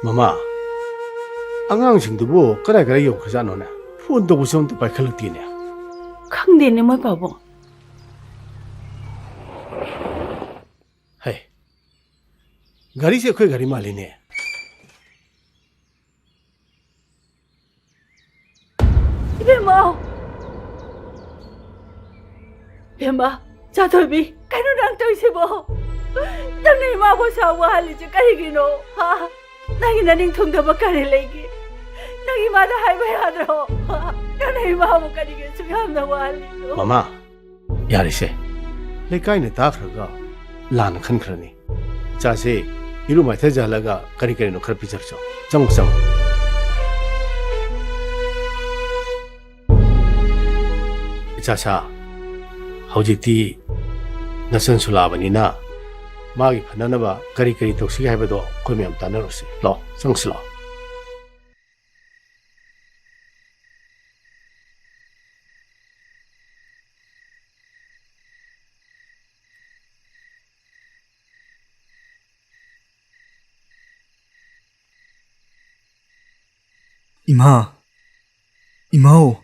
Mama, ꯑꯉꯥꯡꯁꯤꯡꯗꯨꯕꯨ ꯀꯗꯥꯏ ꯀꯗꯥꯏ ꯌꯧꯈ꯭ꯔꯖꯥꯠꯅꯣꯅꯦ phone ꯇꯧꯕꯁꯨ ꯑꯝꯇ ꯄꯥꯏꯈꯠꯂꯛꯇꯦꯅꯦ ꯈꯪꯗꯦꯅꯦ ꯃꯣꯏ ꯄꯥꯕꯨꯡ ꯍꯩ ꯒꯥꯔꯤꯁꯦ ꯑꯩꯈꯣꯏ ꯒꯥꯔꯤ ꯃꯥꯜꯂꯤꯅꯦ 이베마 이베마 자돌비 가누랑 떠이세보 땅내 마고 사와 할리지 까리기노 하 나기 나닝 통다바 까릴레기 나기 마다 하이바이 하드로 땅내 마고 까리게 수ям나 와할리노 Mama, 야리세 ꯂꯩꯀꯥꯏꯅ ꯇꯥꯈ꯭ꯔꯒ ꯂꯥꯟꯅ ꯈꯟꯈ꯭ꯔꯅꯤ ꯏꯆꯥꯁꯦ ꯏꯔꯨ ꯃꯥꯏꯊꯖꯍꯜꯂꯒ ꯀꯔꯤ ꯀꯔꯤꯅꯣ ꯈꯔ ꯄꯤꯖꯔꯁꯨ ꯆꯪꯉꯨ ꯆꯪꯉꯨ 이자사 ꯍꯧꯖꯤꯛꯇꯤ ꯅꯆꯟꯁꯨ ꯂꯥꯛꯑꯕꯅꯤꯅ ꯃꯥꯒꯤ ꯐꯅꯅꯕ ꯀꯔꯤ ꯀꯔꯤ ꯇꯧꯁꯤꯒꯦ ꯍꯥꯏꯕꯗꯣ ꯑꯩꯈꯣꯏ ꯃꯌꯥꯝ ꯇꯥꯟꯅꯔꯨꯁꯤ ꯂꯥꯛꯑꯣ ꯆꯪꯁꯤ ꯂꯥꯛꯑꯣ 이마, 이마오.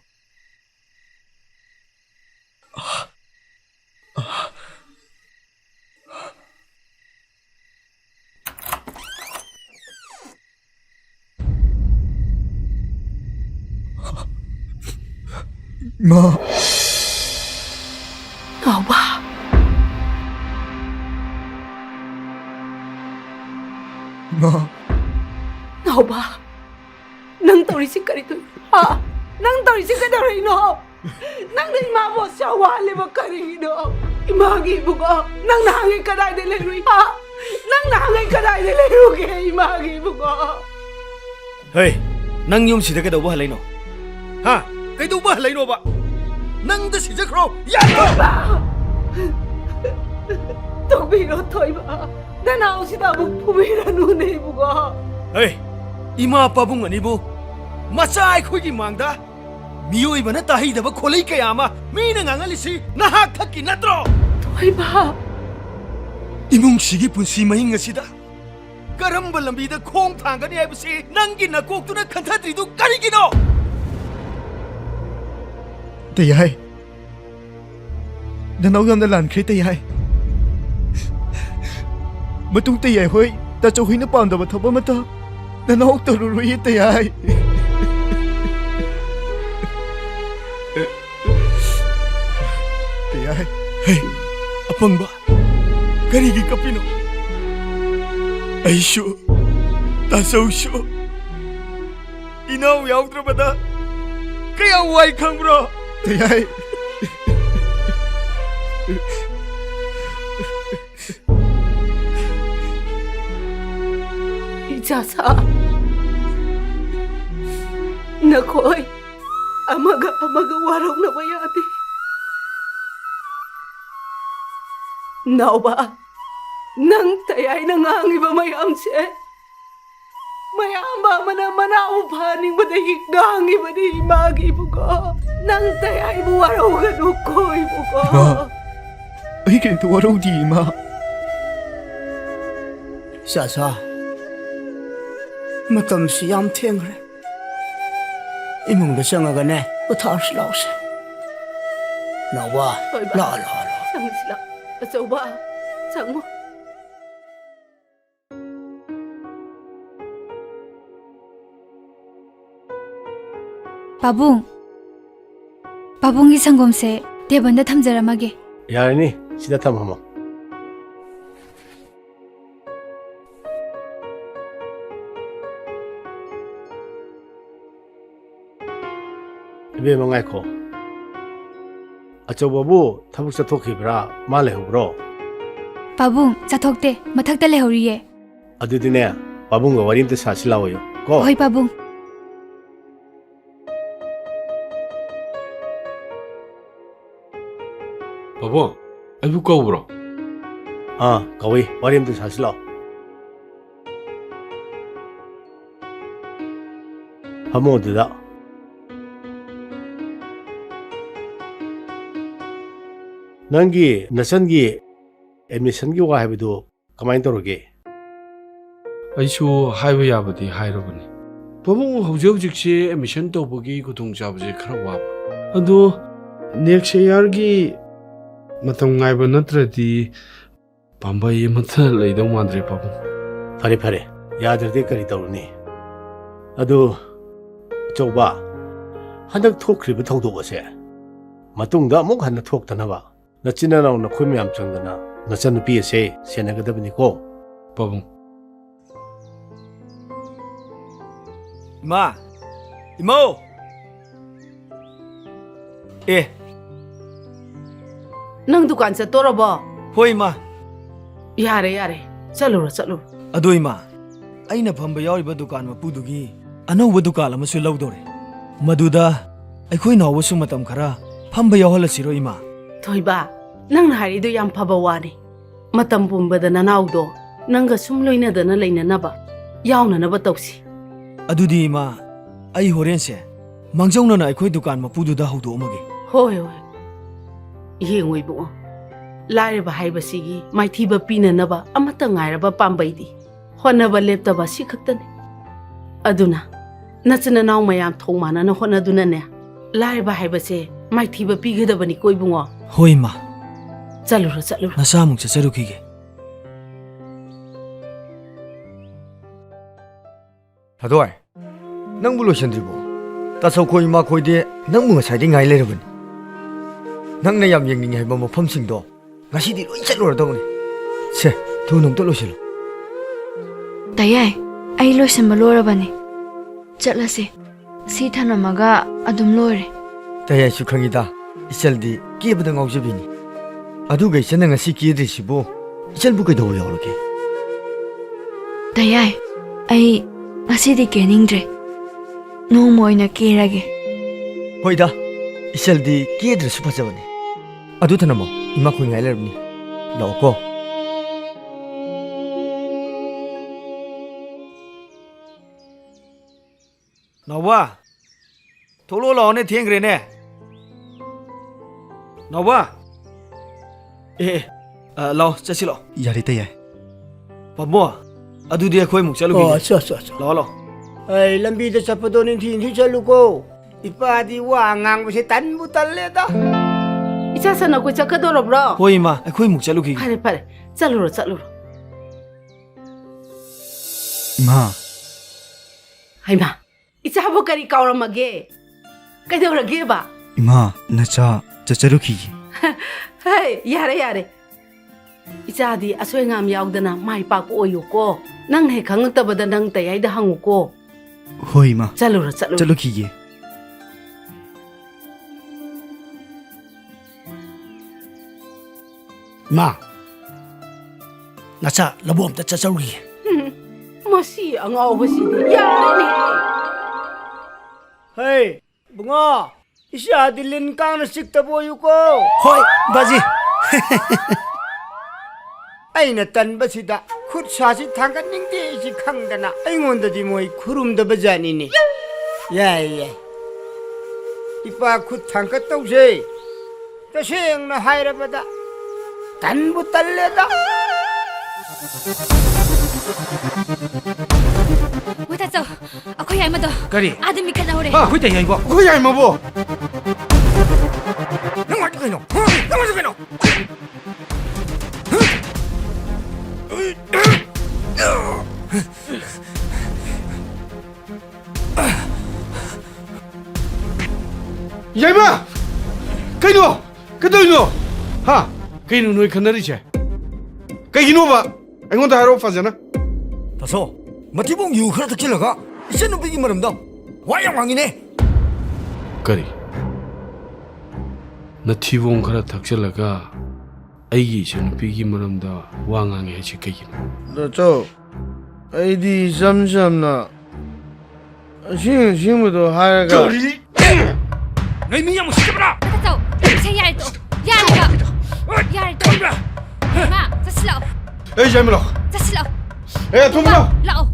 이마. 나와 이마. 나와 nang tawisi ka rito ha nang tawisi ka na rin nang mabo siya wali mo ka rin imagi mo ko nang nahangin ka na nilero ha nang nahangin ka na nilero ke imagi mo ko Hey, nang yung sida ka daw ba halay no? Ha? Kay daw ba halay no ba? Nang da si Jakro, yan mo! Tugbiro toy ba? Nanaw si Tabong pumira nunay mo ko Hey, ima pabung ani bo. Masa ay kuy mangda. Miyoy ba na tahi da ba kolay kaya ma? May nangangalisi nahakak kinatro. toy ba? Imong sige punsi mahing nga sida. Karamba lambida kong tangga ni ay basi nang ginakok to na kantadrido karigino. Tayay. Nanaw yam na lan kay tayay. Matung tayay hoy, tachoy na paanda ba thaba mata? Nanaw taruruy tayay. Tayay. Hey, apang ba? Karigi kapino. Ay syo, tasaw syo. Inaw yaw trabada. Kaya way kang bro. Tayay. 이자사 nakoy amaga waraw na bayati Nauba nang tayay nangangi ba mayam siya mayam ba manaupaning badahik gangi badahi magi buko nang tayay buwaraw ganukoy buko Ma, ay kaya tuwaraw di ma. Sasa, matamsi yam tengre. Imong da sanga ne, utas lause. Nawa, la. sang sila asawa sang mo 빠붕이 상검세 대번다 탐자람하게 야리니 시다 탐하모 이베 망가이코 아쩌바부 타북 자토키브라 말레후브로 빠붕 자톡대 마탁달 레호리에 아두디네 바붕가 와림테 사실라오요 고 어이 빠붕 Pabong, ayo kau bro. 가위 와림테 사실라 하모드다 ꯅꯪꯒꯤ ꯅꯆꯟꯒꯤ ꯑꯦꯗꯃꯤꯁꯟꯒꯤ ꯋꯥ ꯍꯥꯏꯕꯗꯨ ꯀꯃꯥꯏꯅ ꯇꯧꯔꯒꯦ ꯑꯩꯁꯨ ꯍꯥꯏꯕ ꯌꯥꯕꯗꯤ ꯍꯥꯏꯔꯕꯅꯤ ꯄꯥꯕꯨꯡ ꯍꯧꯖꯤꯛꯁꯦ ꯑꯦꯗꯃꯤꯁꯟ ꯇꯧꯕꯒꯤ ꯈꯨꯗꯣꯡꯆꯥꯕꯁꯦ ꯈꯔ ꯋꯥꯕ ꯑꯗꯣ ꯅꯦꯛꯁ ꯏꯌꯥꯔꯒꯤ ꯃꯇꯝ ꯉꯥꯏꯕ ꯅꯠꯇ꯭ꯔꯗꯤ ꯄꯥꯝꯕꯩ ꯑꯃꯠꯇ ꯂꯩꯗꯧ ꯃꯥꯟꯗ꯭ꯔꯦ ꯄꯥꯕꯨꯡ ꯐꯔꯦ ꯐꯔꯦ ꯌꯥꯗ꯭ꯔꯗꯤ ꯀꯔꯤ ꯇꯧꯔꯨꯅꯤ ꯑꯗꯨ ꯑꯆꯧꯕ ꯍꯟꯗꯛ ꯊꯣꯛꯈ꯭ꯔꯤꯕ ꯊꯧꯗꯣꯛ ꯑꯁꯦ ꯃꯇꯨꯡꯗ ꯑꯃꯨꯛ ꯍꯟꯅ ꯊꯣꯛꯇꯅꯕ ꯅꯆꯤꯟ ꯅꯅꯥꯎ ꯅꯈꯣꯏ ꯃꯌꯥꯝ ꯆꯪꯗꯅ ꯅꯆꯟꯅꯨꯄꯤ ꯑꯁꯦ ꯁꯦꯟꯅꯒꯗꯕꯅꯤꯀꯣ ꯄꯥꯕꯨꯡ ꯏꯃꯥ ꯏꯃꯧ ꯅꯪ ꯗꯨꯀꯥꯟ ꯆꯠꯇꯣꯔꯕꯣ ꯍꯣꯏ ꯏꯃꯥ ꯌꯥꯔꯦ ꯌꯥꯔꯦ ꯆꯠꯂꯨꯔꯣ ꯆꯠꯂꯨꯔꯣ ꯑꯗꯣ ꯏꯃꯥ ꯑꯩꯅ ꯐꯝꯕ ꯌꯥꯎꯔꯤꯕ ꯗꯨꯀꯥꯟ ꯃꯄꯨꯗꯨꯒꯤ ꯑꯅꯧꯕ ꯗꯨꯀꯥꯟ ꯑꯃꯁꯨ ꯂꯧꯗꯣꯔꯦ ꯃꯗꯨꯗ ꯑꯩꯈꯣꯏ ꯅꯥꯎꯕꯁꯨ ꯃꯇꯝ ꯈꯔ ꯐꯝꯕ ꯌꯥꯎꯍꯜꯂꯁꯤꯔꯣ ꯏꯃꯥ ꯊꯣꯏꯕ ꯅꯪꯅ ꯍꯥꯏꯔꯤꯗꯣ ꯌꯥꯝ ꯐꯕ ꯋꯥꯅꯤ ꯃꯇꯝ ꯄꯨꯝꯕꯗ ꯅꯅꯥꯎꯗꯣ ꯅꯪꯒ ꯁꯨꯝ ꯂꯣꯏꯅꯗꯅ ꯂꯩꯅꯅꯕ ꯌꯥꯎꯅꯅꯕ ꯇꯧꯁꯤ ꯑꯗꯨꯗꯤ ꯏꯃꯥ ꯑꯩ ꯍꯣꯔꯦꯟꯁꯦ ꯃꯥꯡꯖꯧꯅꯅ ꯑꯩꯈꯣꯏ ꯗꯨꯀꯥꯟ ꯃꯄꯨꯗꯨꯗ ꯍꯧꯗꯣꯛꯑꯝꯃꯒꯦ ꯍꯣꯏ ꯍꯣꯏ ꯌꯦꯡꯉꯣ ꯏꯕꯨꯡꯉꯣ ꯂꯥꯏꯔꯕ ꯍꯥꯏꯕꯁꯤꯒꯤ ꯃꯥꯏꯊꯤꯕ ꯄꯤꯅꯅꯕ ꯑꯃꯠꯇ ꯉꯥꯏꯔꯕ ꯄꯥꯝꯕꯩꯗꯤ ꯍꯣꯠꯅꯕ ꯂꯦꯞꯇꯕ ꯁꯤ ꯈꯛꯇꯅꯤ ꯑꯗꯨꯅ ꯅꯆꯤꯟ ꯅꯅꯥꯎ ꯃꯌꯥꯝ ꯊꯣꯡ ꯃꯥꯟꯅꯅ ꯍꯣꯠꯅꯗꯨꯅꯅꯦ ꯂꯥꯏꯔꯕ ꯍꯥꯏꯕꯁꯦ ꯃꯥꯏꯊꯤꯕ ꯄꯤꯒꯗꯕꯅꯤꯀꯣ ꯏꯕꯨꯡꯉꯣ ꯍꯣꯏ ꯏꯃꯥ ꯆꯠꯂꯨꯔꯣ ꯆꯠꯂꯨꯔꯣ ꯅꯁꯥꯃꯨꯛ ꯆꯠꯆꯔꯨꯈꯤꯒꯦ ꯊꯥꯗꯣꯏ ꯅꯪꯕꯨ ꯂꯣꯏꯁꯤꯟꯗ꯭ꯔꯤꯕꯣ ꯇꯥꯆꯧꯈꯣꯏ ꯏꯃꯥꯈꯣꯏꯗꯤ ꯅꯪꯕꯨ ꯉꯁꯥꯏꯗꯩ ꯉꯥꯏ ꯂꯩꯔꯕꯅꯤ ꯅꯪꯅ ꯌꯥꯝ ꯌꯦꯡꯅꯤꯡꯉꯦ ꯍꯥꯏꯕ ꯃꯐꯝꯁꯤꯡꯗꯣ ꯉꯁꯤꯗꯤ ꯂꯣꯏ ꯆꯠꯂꯨꯔꯗꯧꯅꯤ ꯁꯦ ꯊꯨꯅ ꯑꯝꯇ ꯂꯣꯏꯁꯤꯜꯂꯨ ꯇꯌꯥꯏ ꯑꯩ ꯂꯣꯏꯁꯤꯟꯕ ꯂꯣꯏꯔꯕꯅꯤ ꯆꯠꯂꯁꯤ ꯁꯤ ꯊꯅꯝꯃꯒ ꯑꯗꯨꯝ ꯂꯣꯏꯔꯦ ꯇꯌꯥꯏꯁꯨ ꯈꯪꯉꯤꯗ ꯏꯆꯜꯗꯤ ꯀꯦꯕꯗ ꯉꯥꯎꯖꯕꯤꯅꯤ ꯑꯗꯨꯒ ꯏꯆꯟꯅ ꯉꯁꯤ ꯀꯦꯗ꯭ꯔꯤꯁꯤꯕꯨ ꯏꯆꯜꯕꯨ ꯀꯩꯗꯧꯕ ꯌꯥꯎꯔꯒꯦ ꯇꯌꯥꯏ ꯑꯩ ꯉꯁꯤꯗꯤ ꯀꯦꯅꯤꯡꯗ꯭ꯔꯦ ꯅꯣꯡꯃ ꯑꯣꯏꯅ ꯀꯦꯔꯒꯦ ꯍꯣꯏꯗ ꯏꯆꯜꯗꯤ ꯀꯦꯗ꯭ꯔꯁꯨ ꯐꯖꯕꯅꯤ ꯑꯗꯨ ꯊꯅꯝꯃꯣ ꯏꯃꯥꯈꯣꯏ ꯉꯥꯏ ꯂꯩꯔꯕꯅꯤ ꯂꯥꯛꯑꯣꯀꯣ ꯅꯥꯎꯕ ꯊꯣꯛꯂꯛꯑꯣ ꯂꯥꯛꯑꯣꯅꯦ ꯊꯦꯡꯈ꯭ꯔꯦꯅꯦ ꯅꯥꯎꯕ ꯂꯥꯛꯑꯣ ꯆꯠꯁꯤ ꯂꯥꯛꯑꯣ ꯌꯥꯔꯦ ꯇꯌꯥꯏ ꯄꯥꯕꯣ ꯑꯗꯨꯗꯤ ꯑꯩꯈꯣꯏ ꯑꯃꯨꯛ ꯆꯠꯂꯨꯈꯤꯒꯦ ꯆꯠ ꯂꯥꯛꯑꯣ ꯂꯥꯛꯑꯣ ꯑꯩ ꯂꯝꯕꯤꯗ ꯆꯠꯄꯗꯣ ꯅꯤꯡꯊꯤ ꯆꯠꯂꯨꯀꯣ ꯏꯄꯥꯗꯤ ꯋꯥ ꯉꯥꯡꯕꯁꯦ ꯇꯟꯕꯨ ꯇꯜꯂꯦꯗ ꯏꯆꯥ ꯁꯟ ꯑꯩꯈꯣꯏ ꯆꯠꯀꯗꯧꯔꯕ꯭ꯔꯣ ꯍꯣꯏ ꯏꯃꯥ ꯑꯩꯈꯣꯏ ꯑꯃꯨꯛ ꯆꯠꯂꯨꯈꯤꯒꯦ ꯐꯔꯦ ꯐꯔꯦ ꯆꯠꯂꯨꯔꯣ ꯆꯠꯂꯨꯔꯣ ꯏꯃꯥ ꯍꯩꯃꯥ ꯏꯆꯥꯕꯨ ꯀꯔꯤ ꯀꯥꯎꯔꯝꯃꯒꯦ ꯀꯩꯗꯧꯔꯒꯦꯕ ꯏꯃꯥ ꯅꯆꯥ ꯆꯠꯆꯔꯨꯈꯤꯒꯦ ꯍꯩ ꯌꯥꯔꯦ ꯌꯥꯔꯦ ꯏꯆꯥꯗꯤ ꯑꯁꯣꯏ ꯑꯉꯥꯝ ꯌꯥꯎꯗꯅ ꯃꯥꯏ ꯄꯥꯛꯄ ꯑꯣꯏꯌꯨꯀꯣ ꯅꯪꯅ ꯍꯦꯛ ꯈꯪꯉꯛꯇꯕꯗ ꯅꯪ ꯇꯌꯥꯏꯗ ꯍꯪꯉꯨꯀꯣ ꯍꯣꯏ ꯏꯃꯥ ꯆꯠꯂꯨꯔꯣ ꯆꯠꯂꯨꯔꯣ ꯆꯠꯂꯨꯈꯤꯒꯦ ꯃꯥ ꯅꯆꯥ ꯂꯧꯕꯨꯛ ꯑꯝꯇ ꯆꯠꯆꯧꯈꯤꯒꯦ ꯃꯁꯤ ꯑꯉꯥꯎꯕꯁꯤꯗꯤ ꯌꯥꯔꯦꯅꯦ ꯍꯩ ꯕꯨꯡꯉꯣ ꯏꯆꯥꯗꯤ ꯂꯤꯟ ꯀꯥꯡꯅ ꯆꯤꯛꯇꯕ ꯑꯣꯏꯌꯨꯀꯣ ꯍꯣꯏ ꯕꯥꯖꯤ ꯑꯩꯅ ꯇꯟꯕꯁꯤꯗ ꯈꯨꯠ ꯁꯥꯁꯤ ꯊꯥꯡꯒꯠꯅꯤꯡꯗꯦ ꯁꯤ ꯈꯪꯗꯅ ꯑꯩꯉꯣꯟꯗꯗꯤ ꯃꯣꯏ ꯈꯨꯔꯨꯝꯗꯕ ꯖꯥꯠꯅꯤꯅꯦ ꯌꯥꯏ ꯌꯥꯏ ꯏꯄꯥ ꯈꯨꯠ ꯊꯥꯡꯒꯠꯇꯧꯁꯦ ꯇꯁꯦꯡꯅ ꯍꯥꯏꯔꯕꯗ ꯇꯟꯕꯨ ꯇꯜꯂꯦꯗ ꯋꯦ ꯇꯥꯆꯧ ꯑꯩꯈꯣꯏ ꯌꯥꯏꯃꯗꯣ ꯀꯔꯤ ꯑꯥꯗ ꯃꯤꯈꯠꯅꯍꯧꯔꯦ ꯑꯩꯈꯣꯏ ꯇꯌꯥꯏꯕꯣ ꯑꯩꯈꯣꯏ ꯌꯥꯏꯃꯕꯣ ꯅꯪ ꯍꯥꯏꯗꯤ ꯀꯩꯅꯣ ꯅꯪ ꯍꯥꯏꯗꯤ ꯀꯩꯅꯣ ꯌꯥꯏꯃ ꯀꯩꯅꯣ ꯀꯩꯗꯧꯔꯤꯅꯣ ꯍꯥ ꯀꯩꯅꯣ ꯅꯣꯏ ꯈꯟꯅꯔꯤꯁꯦ ꯀꯩꯒꯤꯅꯣꯕ ꯑꯩꯉꯣꯟꯗ ꯍꯥꯏꯔꯛꯑꯣ ꯐꯖꯅ ꯇꯥꯆꯧ ꯃꯊꯤꯕꯣꯡ ꯌꯨ ꯈꯔ ꯊꯛꯆꯤꯜꯂꯒ ꯏꯆꯟꯅꯨꯄꯤꯒꯤ ꯃꯔꯝꯗ ꯋꯥ ꯌꯥꯝ ꯉꯥꯡꯉꯤꯅꯦ ꯀꯔꯤ ꯅꯊꯤꯕꯣꯡ ꯈꯔ ꯊꯛꯆꯜꯂꯒ ꯑꯩꯒꯤ ꯏꯆꯟꯅꯨꯄꯤꯒꯤ ꯃꯔꯝꯗ ꯋꯥ ꯉꯥꯡꯉꯦ ꯍꯥꯏꯁꯦ ꯀꯩꯒꯤꯅꯣ ꯅꯆꯧ ꯑꯩꯗꯤ ꯏꯆꯝ ꯆꯝꯅ ꯑꯁꯦꯡꯕꯗꯣ ꯍꯥꯏꯔꯒ ꯅꯣꯏ ꯃꯤ ꯌꯥꯝ ꯎꯁꯤꯠꯇꯕ꯭ꯔꯥ ꯇꯥꯆꯧ ꯏꯁꯩ ꯌꯥꯔꯦ ꯇꯣ ꯌꯥꯔꯦꯕ ꯌꯥꯔꯦ ꯇꯣ ꯃꯥ ꯆꯠꯁꯤ ꯂꯥꯛꯑꯣ ꯑꯩ ꯌꯥꯏꯃ ꯂꯥꯛꯑꯣ ꯆꯠꯁꯤ ꯂꯥꯛꯑꯣ ꯊꯨꯝꯕ ꯂꯥꯛꯑꯣ ꯂꯥꯛꯑꯣ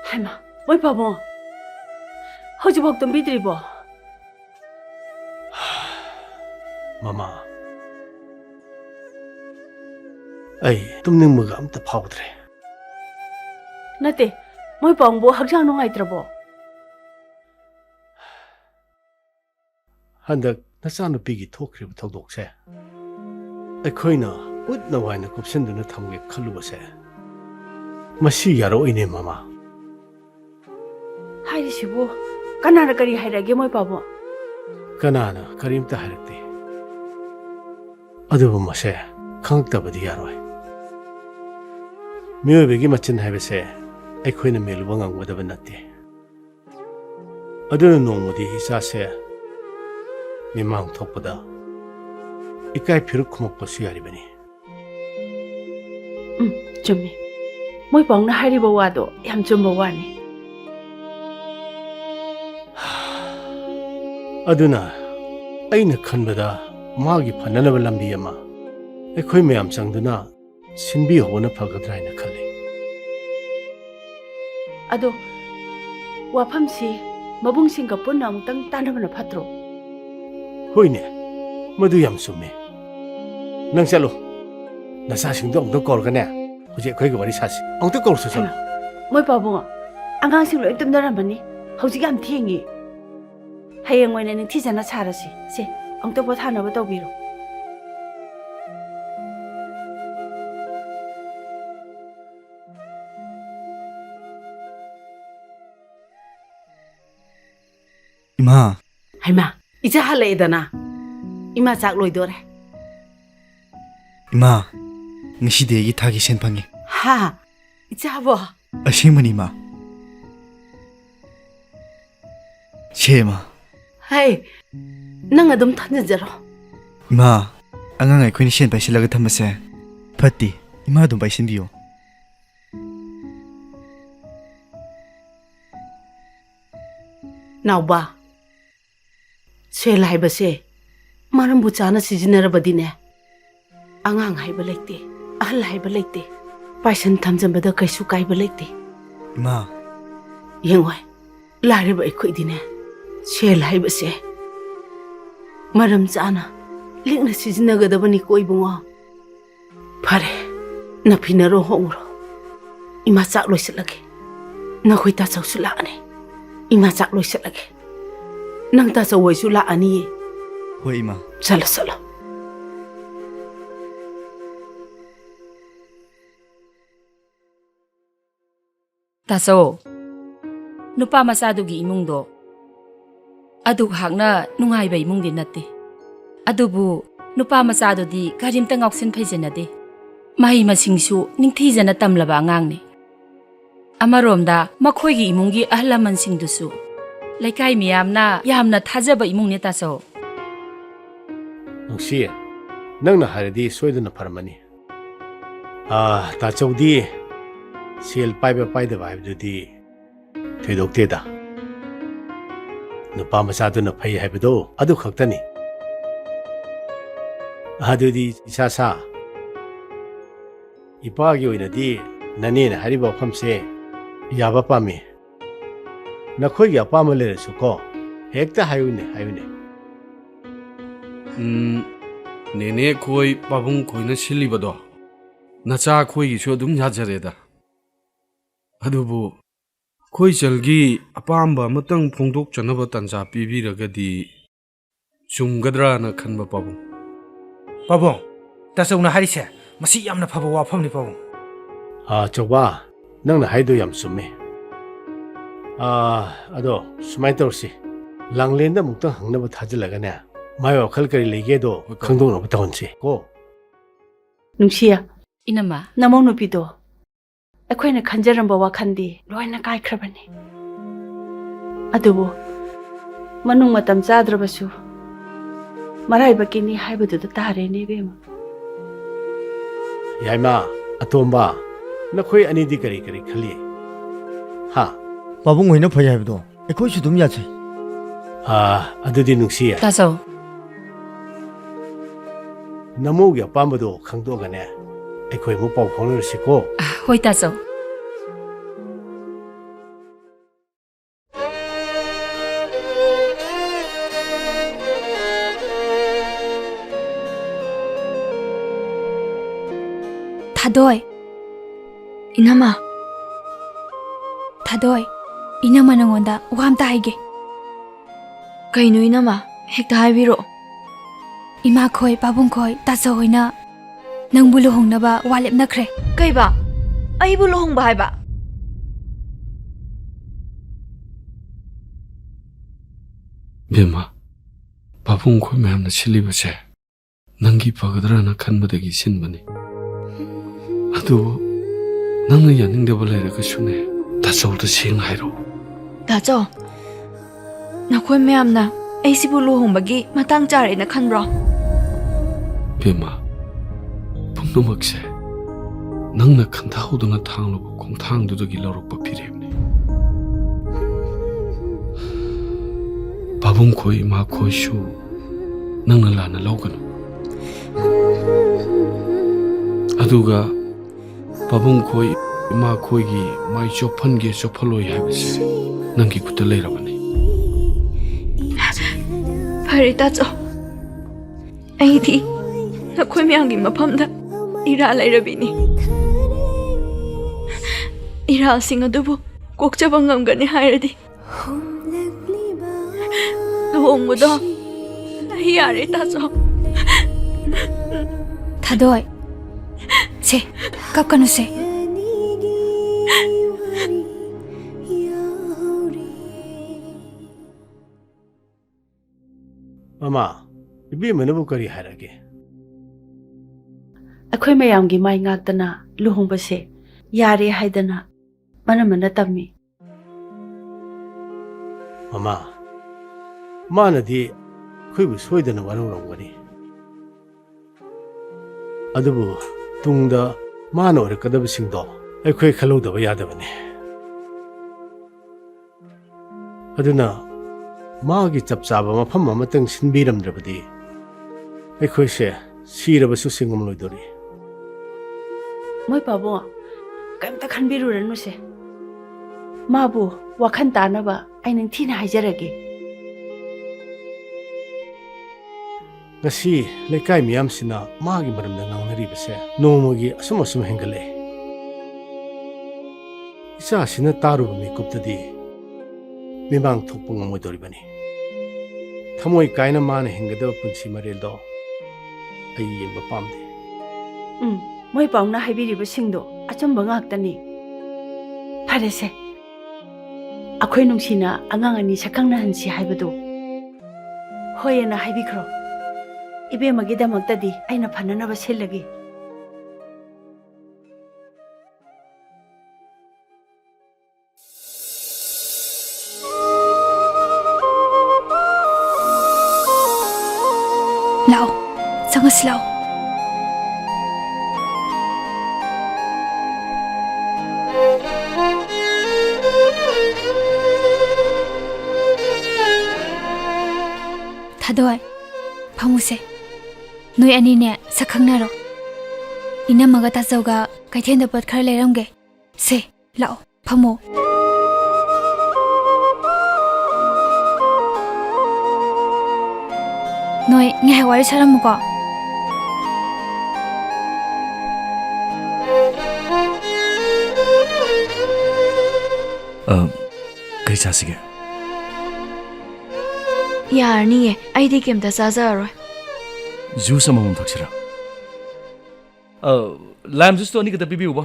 ꯍꯩꯃꯥ ꯃꯣꯏ ꯄꯥꯕꯨꯡ ꯍꯧꯖꯤꯛꯐꯥꯎ ꯇꯨꯝꯕꯤꯗ꯭ꯔꯤꯕꯣ ꯃꯃꯥ ꯑꯩ ꯇꯨꯝꯅꯤꯡꯕꯒ ꯑꯝꯇ ꯐꯥꯎꯗ꯭ꯔꯦ ꯅꯠꯇꯦ ꯃꯣꯏ ꯄꯥꯕꯨꯡꯕꯨ ꯍꯛꯆꯥꯡ ꯅꯨꯡꯉꯥꯏꯇ꯭ꯔꯕꯣ ꯍꯟꯗꯛ ꯅꯆꯥꯅꯨꯄꯤꯒꯤ ꯊꯣꯛꯈ꯭ꯔꯤꯕ ꯊꯧꯗꯣꯛꯁꯦ ꯑꯩꯈꯣꯏꯅ ꯎꯠꯅ ꯋꯥꯏꯅ ꯀꯨꯞꯁꯤꯟꯗꯨꯅ ꯊꯝꯒꯦ ꯈꯜꯂꯨꯕꯁꯦ ꯃꯁꯤ ꯌꯥꯔꯛꯑꯣꯏꯅꯦ ꯃꯃꯥ ꯍꯥꯏꯔꯤꯁꯤꯕꯨ ꯀꯅꯥꯅ ꯀꯔꯤ ꯍꯥꯏꯔꯛꯑꯒꯦ ꯃꯣꯏ ꯄꯥꯕꯨꯡ ꯀꯅꯥꯅ ꯀꯔꯤꯝꯇ ꯍꯥꯏꯔꯛꯇꯦ ꯑꯗꯨꯕꯨ ꯃꯁꯦ ꯈꯪꯉꯛꯇꯕꯗꯤ ꯌꯥꯔꯣꯏ ꯃꯤꯑꯣꯏꯕꯒꯤ ꯃꯆꯤꯟ ꯍꯥꯏꯕꯁꯦ ꯑꯩꯈꯣꯏꯅ ꯃꯦꯜꯂꯨꯕ ꯉꯝꯒꯗꯕ ꯅꯠꯇꯦ ꯑꯗꯨꯅ ꯅꯣꯡꯃꯗꯤ ꯏꯆꯥꯁꯦ ꯃꯤꯃꯥꯡ ꯊꯣꯛꯄꯗ ꯏꯀꯥꯏ ꯐꯤꯔꯨꯛ ꯈꯨꯝꯃꯛꯄꯁꯨ ꯌꯥꯔꯤꯕꯅꯤ ꯆꯨꯝꯃꯤ ꯃꯣꯏ ꯄꯥꯕꯨꯡꯅ ꯍꯥꯏꯔꯤꯕ ꯋꯥꯗꯣ ꯌꯥꯝ ꯆꯨꯝꯕ ꯋꯥꯅꯤ ꯑꯗꯨꯅ ꯑꯩꯅ ꯈꯟꯕꯗ ꯃꯥꯒꯤ ꯐꯅꯅꯕ ꯂꯝꯕꯤ ꯑꯃ ꯑꯩꯈꯣꯏ ꯃꯌꯥꯝ ꯆꯪꯗꯨꯅ ꯁꯤꯟꯕꯤꯍꯧꯕꯅ ꯐꯒꯗ꯭ꯔꯥ ꯍꯥꯏꯅ ꯈꯜꯂꯤ ꯑꯗꯣ ꯋꯥꯐꯝꯁꯤ ꯃꯕꯨꯡꯁꯤꯡꯒ ꯄꯨꯟꯅ ꯑꯃꯨꯛꯇꯪ ꯇꯥꯟꯅꯕꯅ ꯐꯠꯇ꯭ꯔꯣ ꯍꯣꯏꯅꯦ ꯃꯗꯨ ꯌꯥꯝ ꯆꯨꯝꯃꯦ ꯅꯪ ꯆꯠꯂꯣ ꯅꯆꯥꯁꯤꯡꯗꯣ ꯑꯃꯨꯛꯇ ꯀꯧꯔꯒꯅꯦ ꯍꯧꯖꯤꯛ ꯑꯩꯈꯣꯏꯒ ꯋꯥꯔꯤ ꯁꯥꯁꯤ ꯑꯃꯨꯛꯇ ꯀꯧꯔꯁꯨ ꯆꯠꯂꯣ ꯃꯣꯏ ꯄꯥꯕꯨꯡ ꯑꯉꯥꯡꯁꯤꯡ ꯂꯣꯏ ꯇꯨꯝꯅꯔꯝꯃꯅꯤ ꯍꯧꯖꯤꯛ ꯌꯥꯝ ꯊꯦꯡꯉꯤ ꯍꯌꯦꯡ ꯑꯣꯏꯅ ꯅꯤꯡꯊꯤꯖꯅ ꯁꯥꯔꯁꯤ ꯁꯦ ꯑꯃꯨꯛꯇ ꯄꯣꯊꯥꯅꯕ ꯇꯧꯕꯤꯔꯣ ꯏꯃꯥ ꯍꯩꯃꯥ ꯏꯆꯥ ꯍꯜꯂꯛꯑꯦꯗꯅ ꯏꯃꯥ ꯆꯥꯛ ꯂꯣꯏꯗꯣꯔꯦ ꯏꯃꯥ ꯉꯁꯤꯗꯤ ꯑꯩꯒꯤ ꯊꯥꯒꯤ ꯁꯦꯟ ꯐꯪꯉꯤ ꯍꯥ ꯏꯆꯥꯕꯣ ꯑꯁꯦꯡꯕꯅꯤ ꯏꯃꯥ ꯁꯦ ꯏꯃꯥ ꯍꯩ ꯅꯪ ꯑꯗꯨꯝ ꯊꯝꯖꯟꯖꯔꯣ ꯏꯃꯥ ꯑꯉꯥꯡ ꯑꯩꯈꯣꯏꯅ ꯁꯦꯟ ꯄꯥꯏꯁꯤꯜꯂꯒ ꯊꯝꯕꯁꯦ ꯐꯠꯇꯦ ꯏꯃꯥ ꯑꯗꯨꯝ ꯄꯥꯏꯁꯤꯟꯕꯤꯌꯨ ꯅꯥꯎꯕ ꯁꯦꯜ ꯍꯥꯏꯕꯁꯦ ꯃꯔꯝꯕꯨ ꯆꯥꯅ ꯁꯤꯖꯤꯟꯅꯔꯕꯗꯤꯅꯦ ꯑꯉꯥꯡ ꯍꯥꯏꯕ ꯂꯩꯇꯦ ꯑꯍꯜ ꯍꯥꯏꯕ ꯂꯩꯇꯦ ꯄꯥꯏꯁꯟ ꯊꯝꯖꯟꯕꯗ ꯀꯩꯁꯨ ꯀꯥꯏꯕ ꯂꯩꯇꯦ ꯏꯃꯥ ꯌꯦꯡꯉꯣꯏ ꯂꯥꯏꯔꯕ ꯑꯩꯈꯣꯏꯗꯤꯅꯦ ꯁꯦꯜ ꯍꯥꯏꯕꯁꯦ ꯃꯔꯝ ꯆꯥꯅ ꯂꯤꯛꯅ ꯁꯤꯖꯤꯟꯅꯒꯗꯕꯅꯤꯀꯣ ꯏꯕꯨꯡꯉꯣ ꯐꯔꯦ ꯅꯐꯤꯅꯔꯣ ꯍꯣꯡꯉꯨꯔꯣ ꯏꯃꯥ ꯆꯥꯛ ꯂꯣꯏꯁꯤꯜꯂꯒꯦ ꯅꯈꯣꯏ ꯇꯥꯆꯧꯁꯨ ꯂꯥꯛꯑꯅꯤ 이마 짝 로이슬라게 낭 따서 워이술라 아니 ꯍꯣꯏ ꯏꯃꯥ 살라 살라 다소 누파 마사두기 이몽도 아두 학나 눅하이바 이몽디 나띠 아두부 누파 마사두디 가림땅 억신 페제나데 마이 마싱수 닝티자나 땀라바 앙앙네 아마롬다 마코이기 이몽기 아할라만싱두수 레카이 미암나 야암나 타자바 이몽네 따서 ꯅꯨꯡꯁꯤ ꯅꯪꯅ ꯍꯥꯏꯔꯗꯤ ꯁꯣꯏꯗꯅ ꯐꯔꯝꯃꯅꯤ ꯇꯥꯆꯧꯗꯤ ꯁꯦꯜ ꯄꯥꯏꯕ ꯄꯥꯏꯗꯕ ꯍꯥꯏꯕꯗꯨꯗꯤ ꯊꯣꯏꯗꯣꯛꯇꯦꯗ ꯅꯨꯄꯥ ꯃꯆꯥꯗꯨꯅ ꯐꯩ ꯍꯥꯏꯕꯗꯣ ꯑꯗꯨ ꯈꯛꯇꯅꯤ ꯑꯗꯨꯗꯤ ꯏꯁꯥ ꯁꯥ ꯏꯄꯥꯒꯤ ꯑꯣꯏꯅꯗꯤ ꯅꯅꯦꯅ ꯍꯥꯏꯔꯤꯕ ꯋꯥꯐꯝꯁꯦ ꯌꯥꯕ ꯄꯥꯝꯃꯤ ꯅꯈꯣꯏꯒꯤ ꯑꯄꯥꯝꯕ ꯂꯩꯔꯁꯨꯀꯣ ꯍꯦꯛꯇ ꯍꯥꯏꯌꯨꯅꯦ ꯍꯥꯏꯌꯨꯅꯦ 네네 코이 빠붕 코이는 실리버도 나자 코이기쇼 ꯑꯗꯨꯝ 야자레다 ꯑꯗꯨꯕꯨ 코이 절기 아빠암바 ꯑꯃꯇꯪ ꯐꯣꯡꯗꯣꯛꯆꯅꯕ ꯇꯟꯖꯥ ꯄꯤꯕꯤꯔꯒꯗꯤ ꯆꯨꯝꯒꯗ꯭ꯔꯥꯅ ꯈꯟꯕ 빠붕 빠붕 따서우나 하리세 마시 얌나 파보 와fam니 빠붕 ꯆꯧꯕꯥ ꯅꯪꯅ ꯍꯥꯏꯗꯣ ꯌꯥꯝ ꯆꯨꯝꯃꯦ ꯑꯗꯣ ꯁꯨꯃꯥꯏꯅ ꯇꯧꯔꯁꯤ ꯂꯥꯡꯂꯦꯟꯗ ꯑꯃꯨꯛꯇꯪ ꯍꯪꯅꯕ ꯊꯥꯖꯤꯜꯂꯒꯅꯦ ꯃꯥꯏ ꯋꯥꯈꯜ ꯀꯔꯤ ꯂꯩꯒꯦꯗꯣ ꯈꯪꯗꯣꯛꯅꯕ ꯇꯧꯍꯟꯁꯤ ꯀꯣ ꯅꯨꯡꯁꯤꯌꯥ 이놈아 ꯅꯃꯧ ꯅꯨꯄꯤꯗꯣ ꯑꯩꯈꯣꯏꯅ ꯈꯟꯖꯔꯝꯕ ꯋꯥꯈꯟꯗꯤ ꯂꯣꯏꯅ ꯀꯥꯏꯈ꯭ꯔꯕꯅꯤ ꯑꯗꯨꯕꯨ ꯃꯅꯨꯡ ꯃꯇꯝ ꯆꯥꯗ꯭ꯔꯕꯁꯨ ꯃꯔꯥꯏꯕꯛꯀꯤꯅꯤ ꯍꯥꯏꯕꯗꯨꯗ ꯇꯥꯔꯦꯅꯦ ꯏꯕꯦꯝꯃ ꯌꯥꯏꯃ ꯑꯇꯣꯝꯕ ꯅꯈꯣꯏ ꯑꯅꯤꯗꯤ ꯀꯔꯤ ꯀꯔꯤ ꯈꯜꯂꯤ ꯄꯥꯕꯨꯡ ꯍꯣꯏꯅ ꯐꯩ ꯍꯥꯏꯕꯗꯣ ꯑꯩꯈꯣꯏꯁꯨ ꯑꯗꯨꯝ ꯌꯥꯖꯩ ꯑꯗꯨꯗꯤ ꯅꯨꯡꯁꯤꯌꯦ 따서 ꯅꯃꯧꯒꯤ ꯑꯄꯥꯝꯕꯗꯣ ꯈꯪꯗꯣꯛꯑꯒꯅꯦ ꯑꯩꯈꯣꯏ ꯑꯃꯨꯛ ꯄꯥꯎ ꯐꯥꯎꯅꯔꯁꯤꯀꯣ 호이 따서 Thadoi. Inama. Thadoi. Inama nangonda wam ta haige. Kaino inama hekta haibiro. Ima khoi pabung khoi ta so hoina nang bulu hongna ba walep nakre. Kaiba aibu lohong ba haiba. Bema, babung khoi mayam na chili bache. Nangi pagadra na khanbadagi sinbani. Adu nangna yaning deba lairaga shune tachawda seng hairo. Dacho. Nakhoi mayamna aisibu lohong bagi matang chare na khanbro. Bema, pungnumakse nangna khanthawduna thangluba khongthangdudagi laurokpa phirebni. Babung khoi ma khoi shu nangna lana lauganu. Aduga babung khoi ma khoi gi mai chophange chophaloi habise nangi kuta leirabani. Phare dacho. Aidi nakhoi mayamgi maphamda ira lairabini. Ira sing adubu kokchaba ngamgani hairadi. Luhongbudo yare dacho. Thadoi. Se, kapkanu se. Mama, ibi manabu kari harage. ꯑꯩꯈꯣꯏ ꯃꯌꯥꯝꯒꯤ ꯃꯥꯏ ꯉꯥꯛꯇꯅ ꯂꯨꯍꯣꯡꯕꯁꯦ ꯌꯥꯔꯦ ꯍꯥꯏꯗꯅ ꯃꯅꯝꯃꯅ ꯇꯝꯃꯤ Mama, manadi khuybu soidana warurongani. Adubu tungda mana orakadaba singdo aikhoi khaludaba yadabani. Aduna magi chapchaba mafam amatang sinbiramdrabadi aikhoi se sirabasu singum loidori. ꯃꯣꯏ ꯄꯥꯕꯨꯡ ꯀꯩꯝꯇ ꯈꯟꯕꯤꯔꯨꯔꯅꯨꯁꯦ ꯃꯥꯕꯨ ꯋꯥꯈꯜ ꯇꯥꯅꯕ ꯑꯩ ꯅꯤꯡꯊꯤꯅ ꯍꯥꯏꯖꯔꯒꯦ Ngasi lekai miyamsina magi maramda ngangnaribase nomagi asum asum hengale. Isa sina taru mikuptadi mimang thokpu ngamodoribani. Thamoi kaina mana hengada punsi mareldo ai yemba pamde. ꯃꯣꯏ ꯄꯥꯎꯅ ꯍꯥꯏꯕꯤꯔꯤꯕꯁꯤꯡꯗꯣ ꯑꯆꯨꯝꯕ ꯉꯥꯛꯇꯅꯤ ꯐꯔꯦꯁꯦ ꯑꯩꯈꯣꯏ ꯅꯨꯡꯁꯤꯅ ꯑꯉꯥꯡ ꯑꯅꯤ ꯁꯛꯈꯪꯅꯍꯟꯁꯤ ꯍꯥꯏꯕꯗꯣ ꯍꯣꯏꯅ ꯍꯥꯏꯕꯤꯈ꯭ꯔꯣ 이베마기다막다디 아이나 파나나바 셀라기 Lao, sangat slow. Thadoi, phamuse. Noi ani ne sakhangnaro. Ina maga ta chauga kaithenda pat khar leiramge. Se, lao, phamo. Noi ngai wari saramuko. Kari chasige. Yarni aidi kemta chajaro. Juice amamam thaksira. Lime juice to ani kita pipi uba.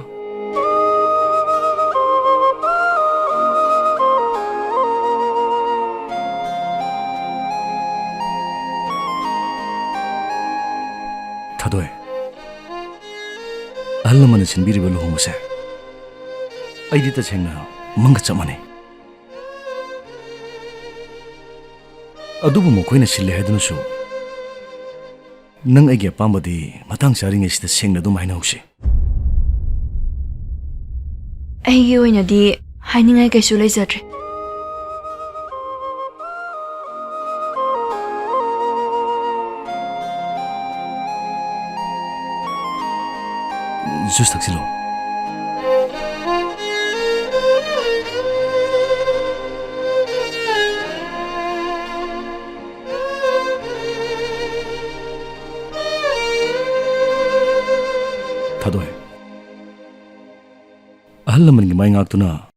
Thadoi. Alna mana sinbiri belu homose. Aidi ta chengna manga chamane. Adubu mokoina sille heduna su. Nang aigi apambadi matang saring isida sengna dum haina hausi. Aigi oinadi hainingai kaisu leizatre. Juice taksilo. Thadoi. ꯑꯍꯜ ꯂꯃꯟꯒꯤ ꯃꯥꯏ ꯉꯥꯛꯇꯨꯅ